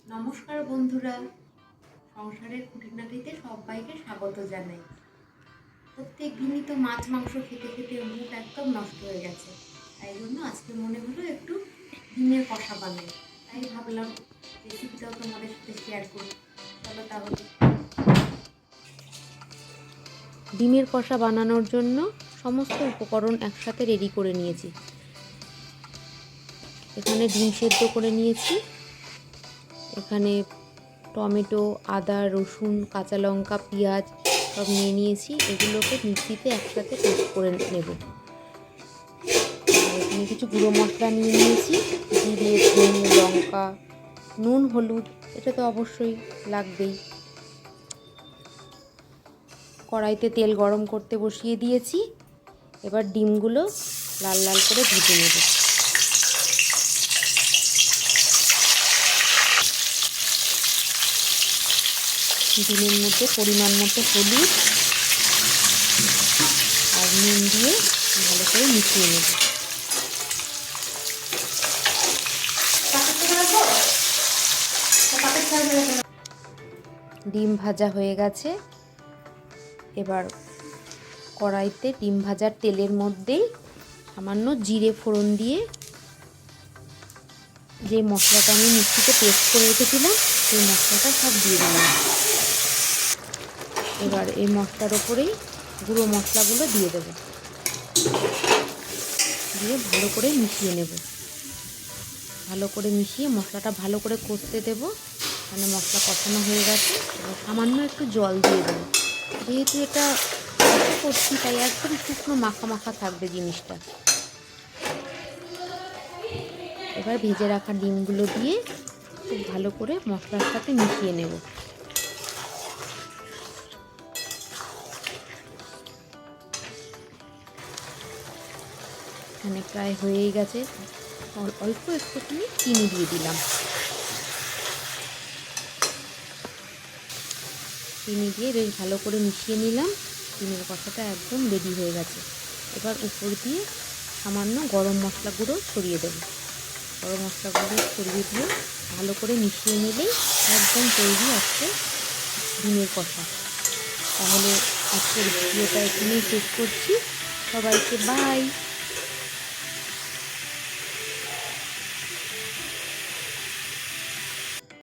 নমস্কার বন্ধুরা, সংসারের খুঁটিনাটিতে সবাইকে স্বাগত জানাই। প্রত্যেক দিনই তো মাছ মাংস খেতে খেতে মুখ একদম নষ্ট হয়ে গেছে। তাই জন্য আজকে মনে হলো একটু ডিমের কষা বানাই। তাই ভাবলাম রেসিপিটাও তোমাদের সাথে শেয়ার করি। চলো তাহলে। ডিমের কষা বানানোর জন্য সমস্ত উপকরণ একসাথে রেডি করে নিয়েছি। এখানে ডিম সেদ্ধ করে নিয়েছি, এখানে টমেটো, আদা, রসুন, কাঁচা লঙ্কা, পেঁয়াজ সব নিয়ে নিয়েছি। এগুলোকে মিক্সিতে একসাথে পেস্ট করে নেব। এখানে কিছু গুঁড়ো মশলা নিয়ে নিয়েছি, জিরে, ধনে, লঙ্কা, নুন, হলুদ, এটা তো অবশ্যই লাগবেই। কড়াইতে তেল গরম করতে বসিয়ে দিয়েছি। এবার ডিমগুলো লাল লাল করে ভেজে নেব। ডিমের মধ্যে পরিমাণ মতো হলুদ আর নুন দিয়ে ভালো করে মিশিয়ে নেব। ডিম ভাজা হয়ে গেছে। এবার কড়াইতে ডিম ভাজার তেলের মধ্যেই সামান্য জিরে ফোড়ন দিয়ে যে মশলাটা আমি মিক্সিতে পেস্ট করে রেখেছিলাম সেই মশলাটা সব দিয়ে দিলাম। এবার এই মশলার ওপরেই গুঁড়ো মশলাগুলো দিয়ে দেব, দিয়ে ভালো করে মিশিয়ে নেব। ভালো করে মিশিয়ে মশলাটা ভালো করে কষতে দেব। মানে মশলা কষানো হয়ে গেছে। এবার সামান্য একটু জল দিয়ে দেবো। যেহেতু এটা করছি তাই একদম শুকনো মাখা মাখা থাকবে জিনিসটা। এবার ভেজে রাখা ডিমগুলো দিয়ে খুব ভালো করে মশলার সাথে মিশিয়ে নেব। এখানে প্রায় হয়েই গেছে। অল্প একটুখানি চিনি দিয়ে দিলাম। চিনি দিয়ে বেশ ভালো করে মিশিয়ে নিলাম। ডিমের কষাটা একদম রেডি হয়ে গেছে। এবার উপর দিয়ে সামান্য গরম মশলা গুঁড়ো ছড়িয়ে দেব। গরম মশলা গুঁড়ো ছড়িয়ে দিয়ে ভালো করে মিশিয়ে নিলেই একদম তৈরি আজকে ডিমের কষা। তাহলে আজকের ভিডিওটা এখানেই শেষ করছি। সবাইকে বাই।